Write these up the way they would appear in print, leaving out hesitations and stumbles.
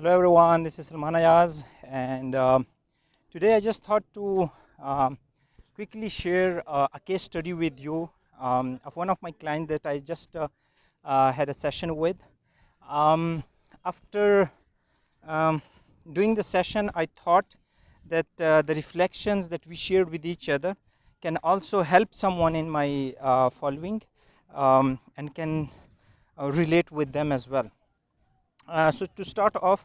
Hello everyone, this is Salman Ayaz, and today I just thought to quickly share a case study with you of one of my clients that I just had a session with. After um, doing the session, I thought that the reflections that we shared with each other can also help someone in my following and can relate with them as well. So to start off,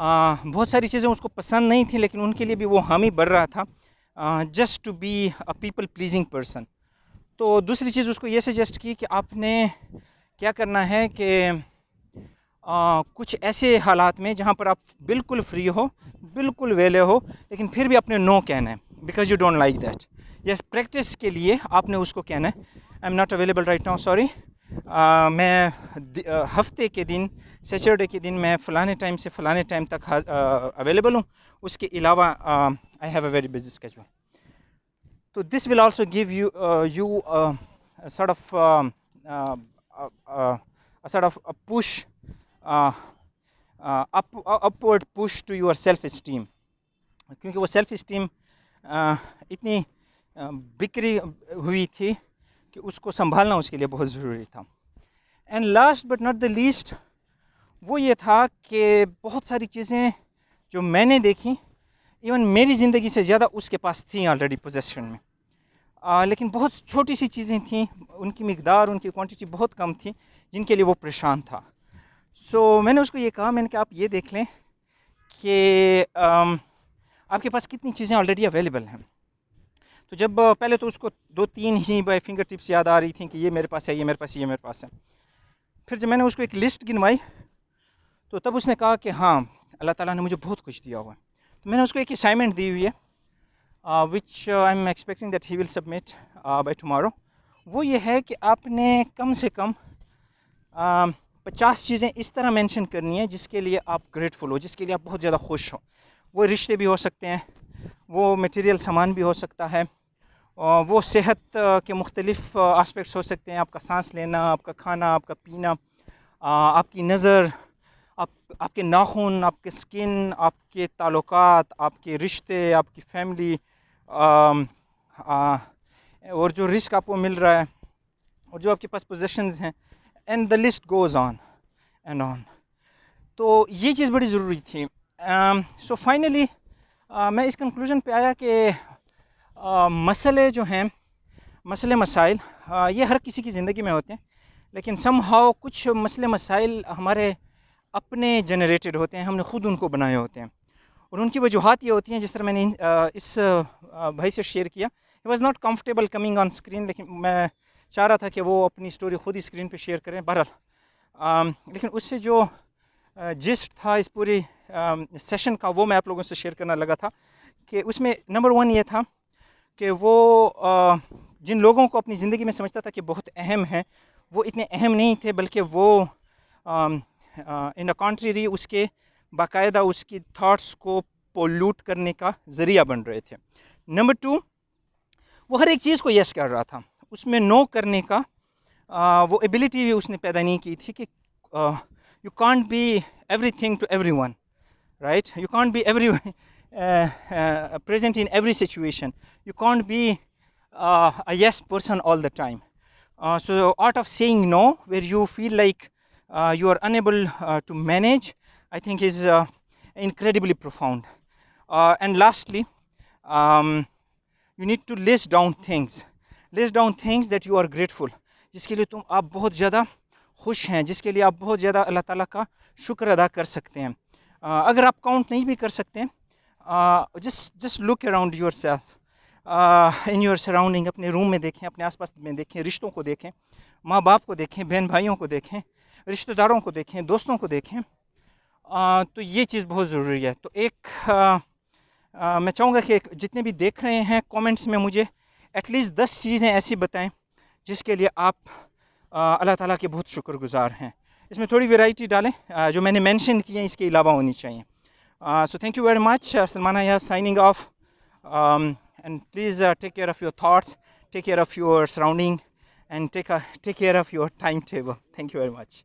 بہت ساری چیزیں اس کو پسند نہیں تھیں لیکن ان کے لیے بھی وہ حامی بڑھ رہا تھا just to be a people pleasing person. تو دوسری چیز اس کو یہ سجیسٹ کی کہ آپ نے کیا کرنا ہے کہ کچھ ایسے حالات میں جہاں پر آپ بالکل فری ہو, بالکل ویلے ہو, لیکن پھر بھی اپنے نو کہنا ہے because you don't like that. Yes, practice کے لیے آپ نے اس کو کہنا ہے I am not available right now, sorry, میں ہفتے کے دن, سیچرڈے کے دن میں فلانے ٹائم سے فلانے ٹائم تک اویلیبل ہوں, اس کے علاوہ I have a very busy schedule. تو this will also give you sort of a push, upward push to your self esteem, کیونکہ وہ سیلف اسٹیم اتنی بکھری ہوئی تھی کہ اس کو سنبھالنا اس کے لیے بہت ضروری تھا. And last but not the least, وہ یہ تھا کہ بہت ساری چیزیں جو میں نے دیکھی, ایون میری زندگی سے زیادہ اس کے پاس تھیں آلریڈی پوزیشن میں, لیکن بہت چھوٹی سی چیزیں تھیں, ان کی مقدار, ان کی کوانٹٹی بہت کم تھی جن کے لیے وہ پریشان تھا. سو میں نے اس کو یہ کہا, میں نے کہا آپ یہ دیکھ لیں کہ آپ کے پاس کتنی چیزیں آلریڈی اویلیبل ہیں. تو جب پہلے تو اس کو 2-3 ہی بائی فنگر ٹپس یاد آ رہی تھیں کہ یہ میرے پاس ہے, یہ میرے پاس ہے, یہ میرے پاس ہے. پھر جب میں نے اس کو ایک لسٹ گنوائی تو تب اس نے کہا کہ ہاں, اللہ تعالیٰ نے مجھے بہت کچھ دیا ہوا ہے. تو میں نے اس کو ایک اسائنمنٹ دی ہوئی ہے which I'm expecting that he will submit by tomorrow. وہ یہ ہے کہ آپ نے کم سے کم 50 چیزیں اس طرح مینشن کرنی ہے جس کے لیے آپ گریٹفل ہو, جس کے لیے آپ بہت زیادہ خوش ہو. وہ رشتے بھی ہو سکتے ہیں, وہ میٹیریل سامان بھی ہو سکتا ہے, وہ صحت کے مختلف آسپیکٹس ہو سکتے ہیں, آپ کا سانس لینا, آپ کا کھانا, آپ کا پینا, آپ کی نظر, آپ کے ناخن, آپ کے سکن, آپ کے تعلقات, آپ کے رشتے, آپ کی فیملی, اور جو رزق آپ کو مل رہا ہے, اور جو آپ کے پاس پوزیشنز ہیں, and the list goes on and on. تو یہ چیز بڑی ضروری تھی. سو فائنلی میں اس کنکلوژن پہ آیا کہ مسئلے جو ہیں, مسائل یہ ہر کسی کی زندگی میں ہوتے ہیں, لیکن سم ہاؤ کچھ مسئلے مسائل ہمارے اپنے جنریٹڈ ہوتے ہیں, ہم نے خود ان کو بنائے ہوتے ہیں, اور ان کی وجوہات یہ ہوتی ہیں جس طرح میں نے اس بھائی سے شیئر کیا. He was not comfortable coming on screen, لیکن میں چاہ رہا تھا کہ وہ اپنی اسٹوری خود ہی اسکرین پہ شیئر کریں. بہرحال لیکن اس سے جو جسٹ تھا اس پوری سیشن کا, وہ میں آپ لوگوں سے شیئر کرنا لگا تھا کہ اس میں نمبر 1 یہ تھا کہ وہ جن لوگوں کو اپنی زندگی میں سمجھتا تھا کہ بہت اہم ہیں, وہ اتنے اہم نہیں تھے, بلکہ وہ ان اے کانٹریری اس کے باقاعدہ اس کی تھاٹس کو پولوٹ کرنے کا ذریعہ بن رہے تھے. نمبر 2, وہ ہر ایک چیز کو یس کر رہا تھا, اس میں نو کرنے کا وہ ایبلٹی بھی اس نے پیدا نہیں کی تھی کہ you can't be everything to everyone, right, you can't be every present in every situation, you can't be a yes person all the time. So art of saying no where you feel like you are unable to manage, I think is incredibly profound. And lastly, you need to list down things that you are grateful, جس کے لیے تم آپ بہت زیادہ خوش ہیں, جس کے لیے آپ بہت زیادہ اللہ تعالیٰ کا شکر ادا کر سکتے ہیں. اگر آپ کاؤنٹ نہیں بھی کر سکتے, just look around yourself, in your surrounding, اپنے روم میں دیکھیں, اپنے آس پاس میں دیکھیں, رشتوں کو دیکھیں, ماں باپ کو دیکھیں, بہن بھائیوں کو دیکھیں, رشتہ داروں کو دیکھیں, دوستوں کو دیکھیں. تو یہ چیز بہت ضروری ہے. تو ایک میں چاہوں گا کہ جتنے بھی دیکھ رہے ہیں کامنٹس میں مجھے ایٹ لیسٹ 10 چیزیں ایسی بتائیں جس کے لیے آپ اللہ تعالیٰ کے بہت شکر گزار ہیں. اس میں تھوڑی ویرائٹی ڈالیں, جو میں نے مینشن کی ہیں اس کے علاوہ ہونی چاہیے. So thank you very much. Salmana here signing off. And please take care of your thoughts, take care of your surrounding, and take care of your timetable. Thank you very much.